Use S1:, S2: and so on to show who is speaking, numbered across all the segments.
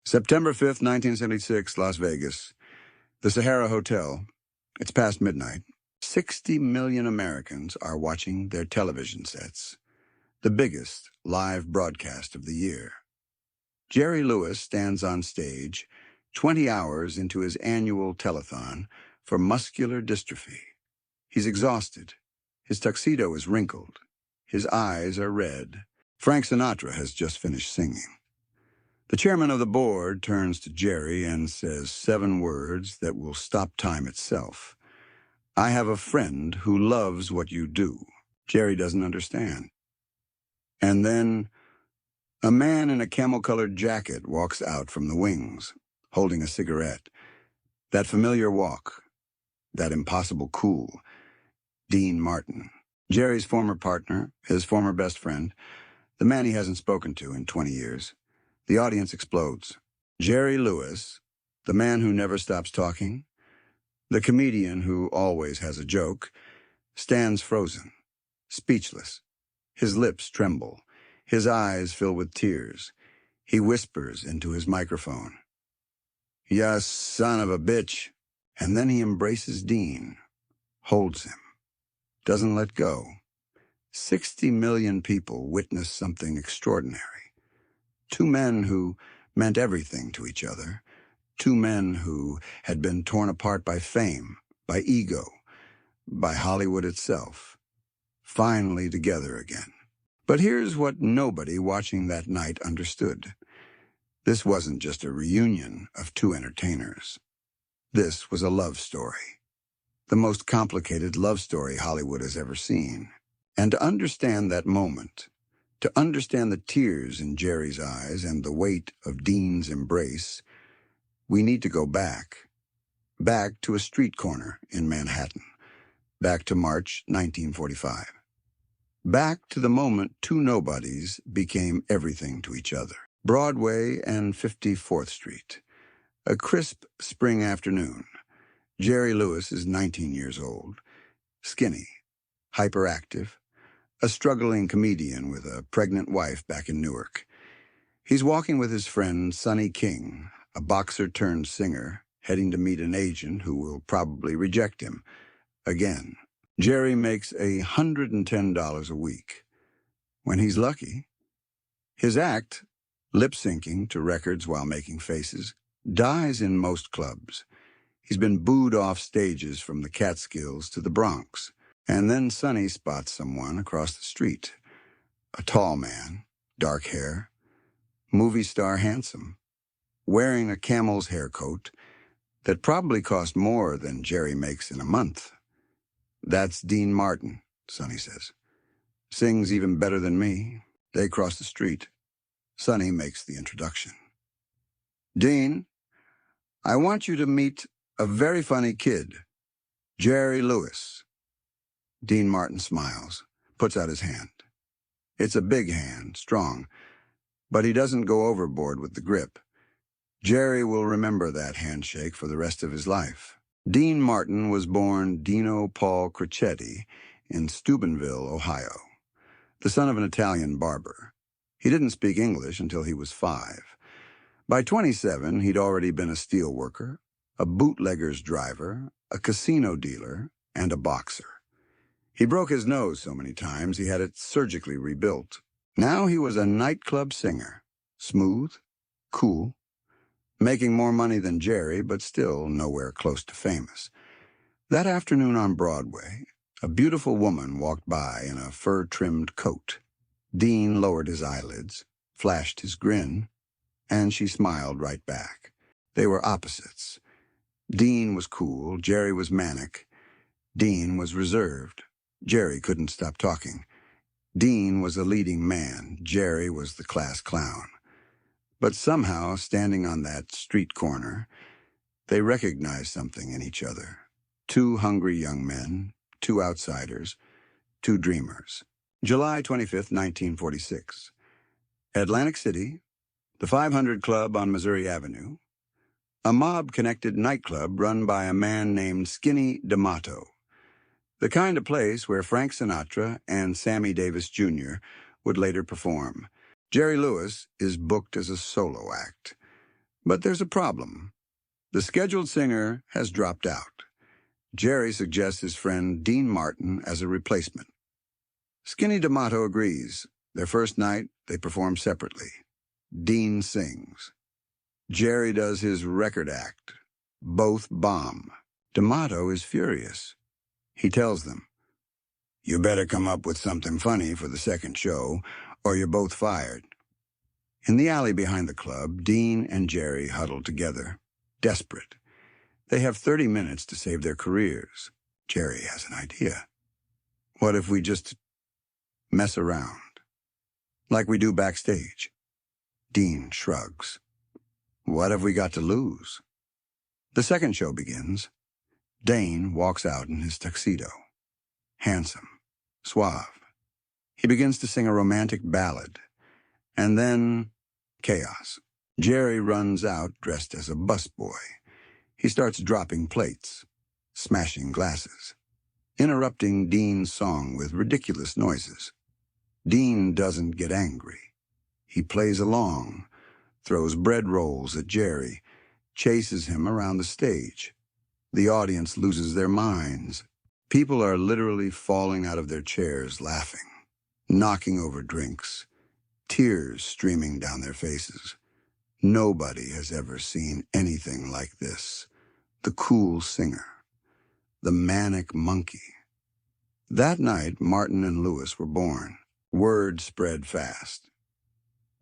S1: September 5th, 1976, Las Vegas. The Sahara Hotel. It's past midnight. 60 million Americans are watching their television sets. The biggest live broadcast of the year. Jerry Lewis stands on stage 20 hours into his annual telethon for muscular dystrophy. He's exhausted. His tuxedo is wrinkled. His eyes are red. Frank Sinatra has just finished singing. The chairman of the board turns to Jerry and says 7 words that will stop time itself. "I have a friend who loves what you do." Jerry doesn't understand. And then a man in a camel-colored jacket walks out from the wings, holding a cigarette. That familiar walk, that impossible cool. Dean Martin. Jerry's former partner, his former best friend, the man he hasn't spoken to in 20 years. The audience explodes. Jerry Lewis, the man who never stops talking, the comedian who always has a joke, stands frozen, speechless. His lips tremble. His eyes fill with tears. He whispers into his microphone, "Ya son of a bitch." And then he embraces Dean, holds him, doesn't let go. 60 million people witness something extraordinary. 2 men who meant everything to each other. 2 men who had been torn apart by fame, by ego, by Hollywood itself. Finally together again. But here's what nobody watching that night understood. This wasn't just a reunion of 2 entertainers. This was a love story. The most complicated love story Hollywood has ever seen. And to understand that moment, to understand the tears in Jerry's eyes and the weight of Dean's embrace, we need to go back to a street corner in Manhattan, back to March 1945. Back to the moment 2 nobodies became everything to each other. Broadway and 54th Street. A crisp spring afternoon. Jerry Lewis is 19 years old, skinny, hyperactive, a struggling comedian with a pregnant wife back in Newark. He's walking with his friend Sonny King, a boxer-turned-singer, heading to meet an agent who will probably reject him. Again. Jerry makes $110 a week. When he's lucky. His act, lip-syncing to records while making faces, dies in most clubs. He's been booed off stages from the Catskills to the Bronx. And then Sonny spots someone across the street. A tall man, dark hair, movie star handsome, wearing a camel's hair coat that probably cost more than Jerry makes in a month. "That's Dean Martin," Sonny says. "Sings even better than me." They cross the street. Sonny makes the introduction. "Dean, I want you to meet a very funny kid, Jerry Lewis." Dean Martin smiles, puts out his hand. It's a big hand, strong, but he doesn't go overboard with the grip. Jerry will remember that handshake for the rest of his life. Dean Martin was born Dino Paul Crocetti in Steubenville, Ohio, the son of an Italian barber. He didn't speak English until he was 5. By 27, he'd already been a steel worker, a bootlegger's driver, a casino dealer, and a boxer. He broke his nose so many times he had it surgically rebuilt. Now he was a nightclub singer, smooth, cool, making more money than Jerry, but still nowhere close to famous. That afternoon on Broadway, a beautiful woman walked by in a fur-trimmed coat. Dean lowered his eyelids, flashed his grin, and she smiled right back. They were opposites. Dean was cool, Jerry was manic. Dean was reserved. Jerry couldn't stop talking. Dean was a leading man. Jerry was the class clown. But somehow, standing on that street corner, they recognized something in each other. 2 hungry young men, 2 outsiders, 2 dreamers. July 25th, 1946. Atlantic City, the 500 Club on Missouri Avenue, a mob-connected nightclub run by a man named Skinny D'Amato. The kind of place where Frank Sinatra and Sammy Davis Jr. would later perform. Jerry Lewis is booked as a solo act. But there's a problem. The scheduled singer has dropped out. Jerry suggests his friend Dean Martin as a replacement. Skinny D'Amato agrees. Their first night, they perform separately. Dean sings. Jerry does his record act. Both bomb. D'Amato is furious. He tells them, "You better come up with something funny for the second show, or you're both fired." In the alley behind the club, Dean and Jerry huddle together, desperate. They have 30 minutes to save their careers. Jerry has an idea. What if we just mess around, like we do backstage? Dean shrugs. What have we got to lose? The second show begins. Dane walks out in his tuxedo. Handsome, suave. He begins to sing a romantic ballad. And then, chaos. Jerry runs out dressed as a busboy. He starts dropping plates, smashing glasses, interrupting Dean's song with ridiculous noises. Dean doesn't get angry. He plays along, throws bread rolls at Jerry, chases him around the stage. The audience loses their minds. People are literally falling out of their chairs laughing, knocking over drinks, tears streaming down their faces. Nobody has ever seen anything like this. The cool singer, the manic monkey. That night, Martin and Lewis were born. Word spread fast.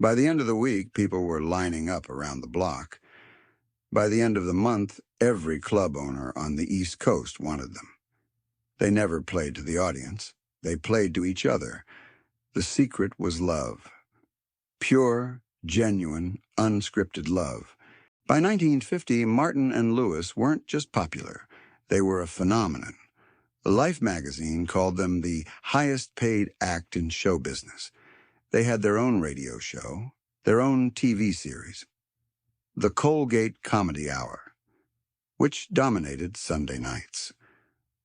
S1: By the end of the week, people were lining up around the block. By the end of the month, every club owner on the East Coast wanted them. They never played to the audience. They played to each other. The secret was love. Pure, genuine, unscripted love. By 1950, Martin and Lewis weren't just popular. They were a phenomenon. Life magazine called them the highest-paid act in show business. They had their own radio show, their own TV series, the Colgate Comedy Hour, which dominated Sunday nights.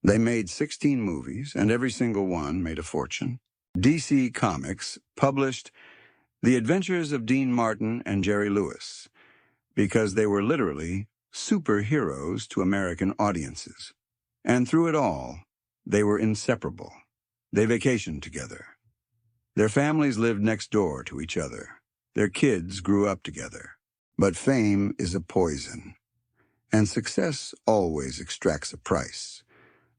S1: They made 16 movies, and every single one made a fortune. DC Comics published The Adventures of Dean Martin and Jerry Lewis, because they were literally superheroes to American audiences. And through it all, they were inseparable. They vacationed together. Their families lived next door to each other. Their kids grew up together. But fame is a poison, and success always extracts a price.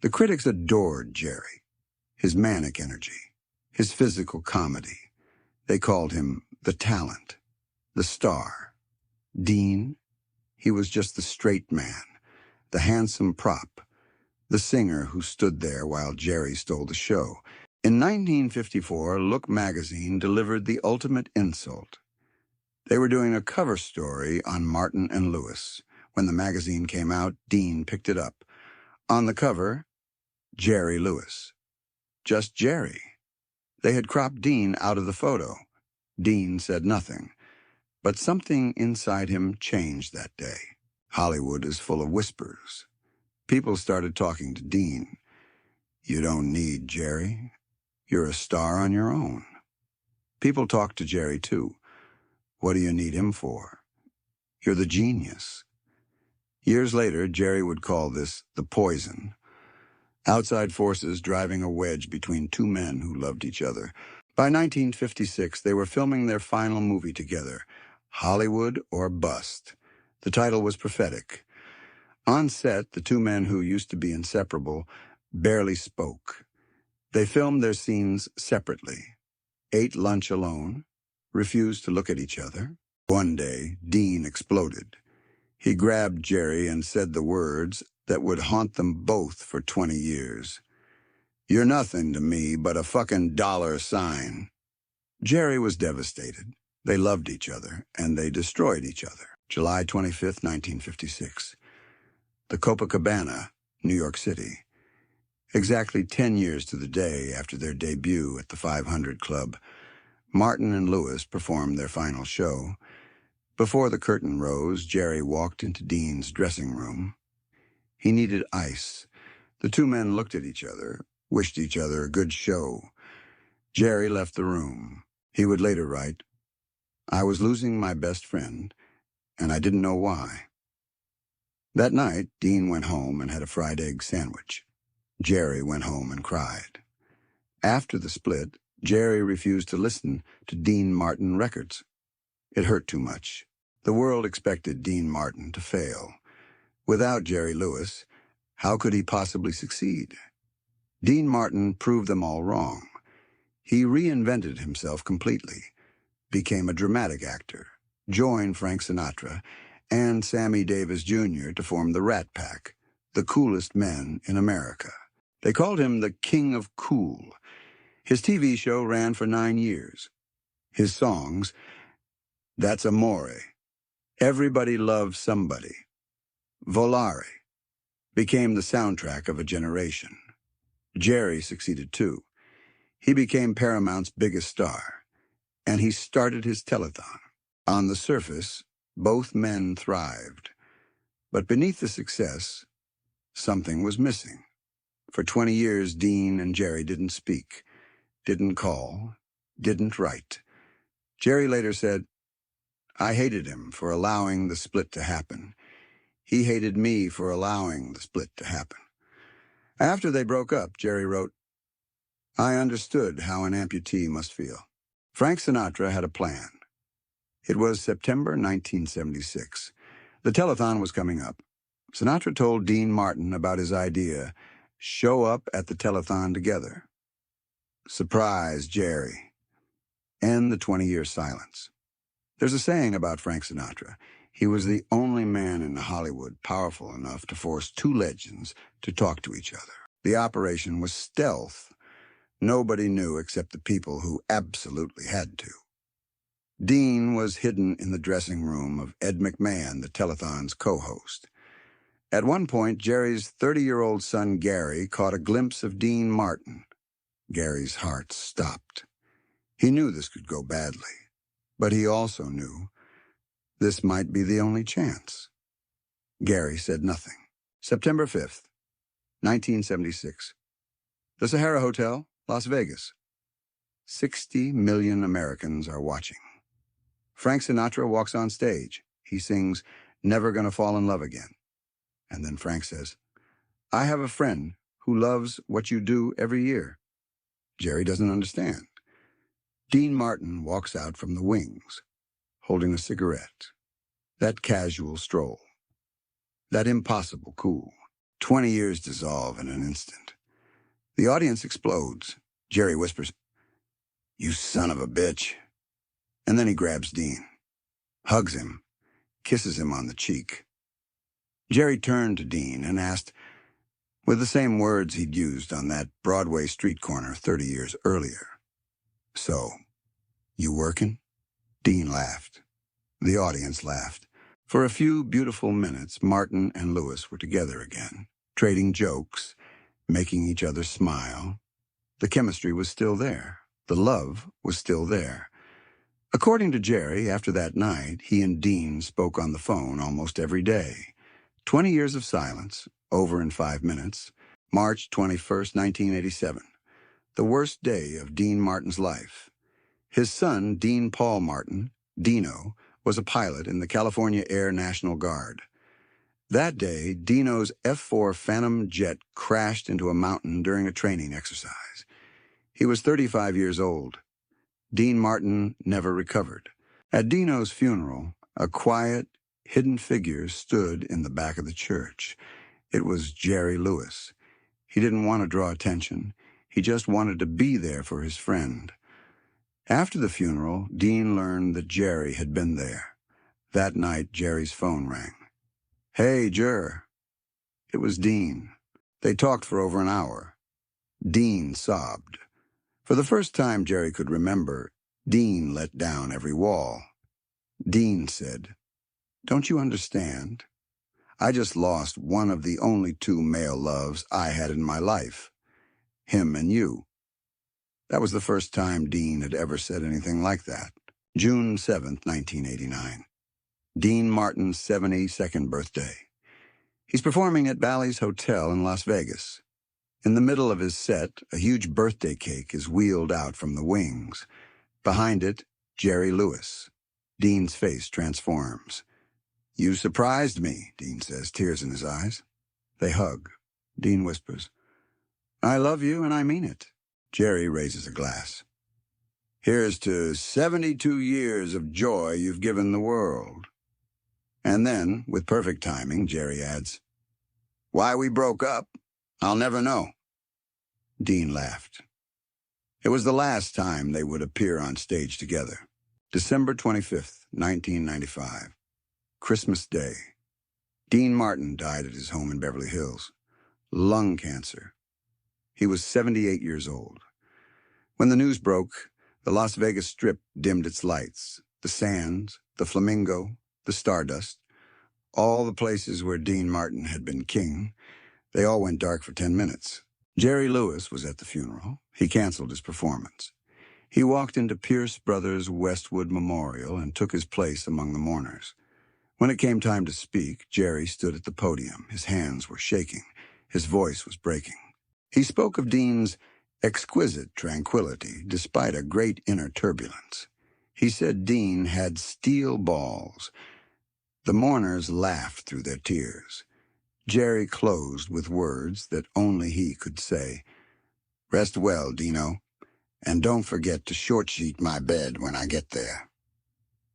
S1: The critics adored Jerry, his manic energy, his physical comedy. They called him the talent, the star. Dean, he was just the straight man, the handsome prop, the singer who stood there while Jerry stole the show. In 1954, Look magazine delivered the ultimate insult. They were doing a cover story on Martin and Lewis. When the magazine came out, Dean picked it up. On the cover, Jerry Lewis. Just Jerry. They had cropped Dean out of the photo. Dean said nothing. But something inside him changed that day. Hollywood is full of whispers. People started talking to Dean. You don't need Jerry. You're a star on your own. People talked to Jerry, too. What do you need him for? You're the genius. Years later, Jerry would call this the poison. Outside forces driving a wedge between two men who loved each other. By 1956, they were filming their final movie together, Hollywood or Bust. The title was prophetic. On set, the two men who used to be inseparable barely spoke. They filmed their scenes separately, ate lunch alone, refused to look at each other. One day, Dean exploded. He grabbed Jerry and said the words that would haunt them both for 20 years. You're nothing to me but a fucking dollar sign. Jerry was devastated. They loved each other, and they destroyed each other. July 25th, 1956. The Copacabana, New York City. Exactly 10 years to the day after their debut at the 500 Club, Martin and Lewis performed their final show. Before the curtain rose, Jerry walked into Dean's dressing room. He needed ice. The two men looked at each other, wished each other a good show. Jerry left the room. He would later write, I was losing my best friend, and I didn't know why. That night, Dean went home and had a fried egg sandwich. Jerry went home and cried. After the split, Jerry refused to listen to Dean Martin records. It hurt too much. The world expected Dean Martin to fail. Without Jerry Lewis, how could he possibly succeed? Dean Martin proved them all wrong. He reinvented himself completely, became a dramatic actor, joined Frank Sinatra and Sammy Davis Jr. to form the Rat Pack, the coolest men in America. They called him the King of Cool. His TV show ran for 9 years. His songs, That's Amore, Everybody Loves Somebody, Volare, became the soundtrack of a generation. Jerry succeeded too. He became Paramount's biggest star, and he started his telethon. On the surface, both men thrived. But beneath the success, something was missing. For 20 years, Dean and Jerry didn't speak, didn't call, didn't write. Jerry later said, "I hated him for allowing the split to happen. He hated me for allowing the split to happen." After they broke up, Jerry wrote, "I understood how an amputee must feel." Frank Sinatra had a plan. It was September 1976. The telethon was coming up. Sinatra told Dean Martin about his idea, show up at the telethon together. Surprise Jerry. End the 20-year silence. There's a saying about Frank Sinatra. He was the only man in Hollywood powerful enough to force two legends to talk to each other. The operation was stealth. Nobody knew except the people who absolutely had to. Dean was hidden in the dressing room of Ed McMahon, the telethon's co-host. At one point, Jerry's 30-year-old son Gary caught a glimpse of Dean Martin. Gary's heart stopped. He knew this could go badly, but he also knew this might be the only chance. Gary said nothing. September 5th, 1976. The Sahara Hotel, Las Vegas. 60 million Americans are watching. Frank Sinatra walks on stage. He sings, "Never Gonna Fall in Love Again." And then Frank says, "I have a friend who loves what you do every year." Jerry doesn't understand. Dean Martin walks out from the wings, holding a cigarette. That casual stroll. That impossible cool. 20 years dissolve in an instant. The audience explodes. Jerry whispers, "You son of a bitch." And then he grabs Dean, hugs him, kisses him on the cheek. Jerry turned to Dean and asked, with the same words he'd used on that Broadway street corner 30 years earlier, "So, you working?" Dean laughed. The audience laughed. For a few beautiful minutes, Martin and Lewis were together again, trading jokes, making each other smile. The chemistry was still there. The love was still there. According to Jerry, after that night, he and Dean spoke on the phone almost every day. 20 years of silence, over in 5 minutes. March 21st, 1987. The worst day of Dean Martin's life. His son, Dean Paul Martin, Dino, was a pilot in the California Air National Guard. That day, Dino's F-4 Phantom jet crashed into a mountain during a training exercise. He was 35 years old. Dean Martin never recovered. At Dino's funeral, a quiet, hidden figure stood in the back of the church. It was Jerry Lewis. He didn't want to draw attention. He just wanted to be there for his friend. After the funeral, Dean learned that Jerry had been there. That night, Jerry's phone rang. "Hey, Jer." It was Dean. They talked for over an hour. Dean sobbed. For the first time Jerry could remember, Dean let down every wall. Dean said, "Don't you understand? I just lost one of the only two male loves I had in my life. Him and you." That was the first time Dean had ever said anything like that. June 7th, 1989. Dean Martin's 72nd birthday. He's performing at Bally's Hotel in Las Vegas. In the middle of his set, a huge birthday cake is wheeled out from the wings. Behind it, Jerry Lewis. Dean's face transforms. "You surprised me," Dean says, tears in his eyes. They hug. Dean whispers, "I love you and I mean it." Jerry raises a glass. "Here's to 72 years of joy you've given the world." And then, with perfect timing, Jerry adds, "Why we broke up, I'll never know." Dean laughed. It was the last time they would appear on stage together. December 25th, 1995. Christmas Day. Dean Martin died at his home in Beverly Hills. Lung cancer. He was 78 years old. When the news broke, the Las Vegas Strip dimmed its lights. The Sands, the Flamingo, the Stardust, all the places where Dean Martin had been king, they all went dark for 10 minutes. Jerry Lewis was at the funeral. He canceled his performance. He walked into Pierce Brothers Westwood Memorial and took his place among the mourners. When it came time to speak, Jerry stood at the podium. His hands were shaking. His voice was breaking. He spoke of Dean's exquisite tranquility despite a great inner turbulence. He said Dean had steel balls. The mourners laughed through their tears. Jerry closed with words that only he could say. "Rest well, Dino, and don't forget to short-sheet my bed when I get there."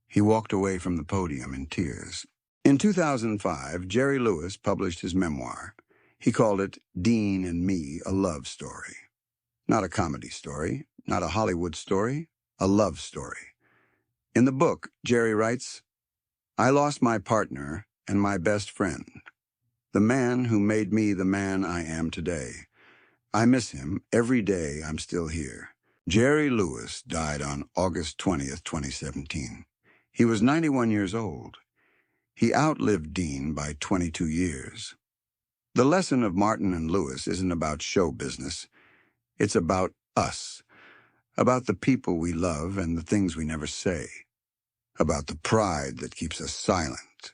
S1: He walked away from the podium in tears. In 2005, Jerry Lewis published his memoir. He called it Dean and Me, a Love Story. Not a comedy story, not a Hollywood story, a love story. In the book, Jerry writes, "I lost my partner and my best friend, the man who made me the man I am today. I miss him every day I'm still here." Jerry Lewis died on August 20th, 2017. He was 91 years old. He outlived Dean by 22 years. The lesson of Martin and Lewis isn't about show business. It's about us, about the people we love and the things we never say, about the pride that keeps us silent,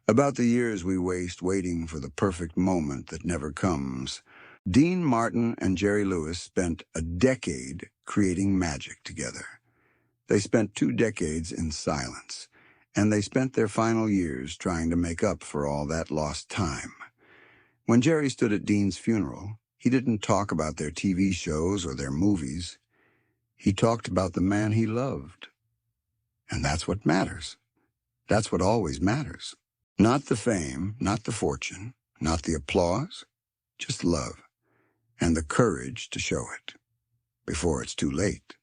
S1: about the years we waste waiting for the perfect moment that never comes. Dean Martin and Jerry Lewis spent a decade creating magic together. They spent 2 decades in silence, and they spent their final years trying to make up for all that lost time. When Jerry stood at Dean's funeral, he didn't talk about their TV shows or their movies. He talked about the man he loved. And that's what matters. That's what always matters. Not the fame, not the fortune, not the applause, just love and the courage to show it before it's too late.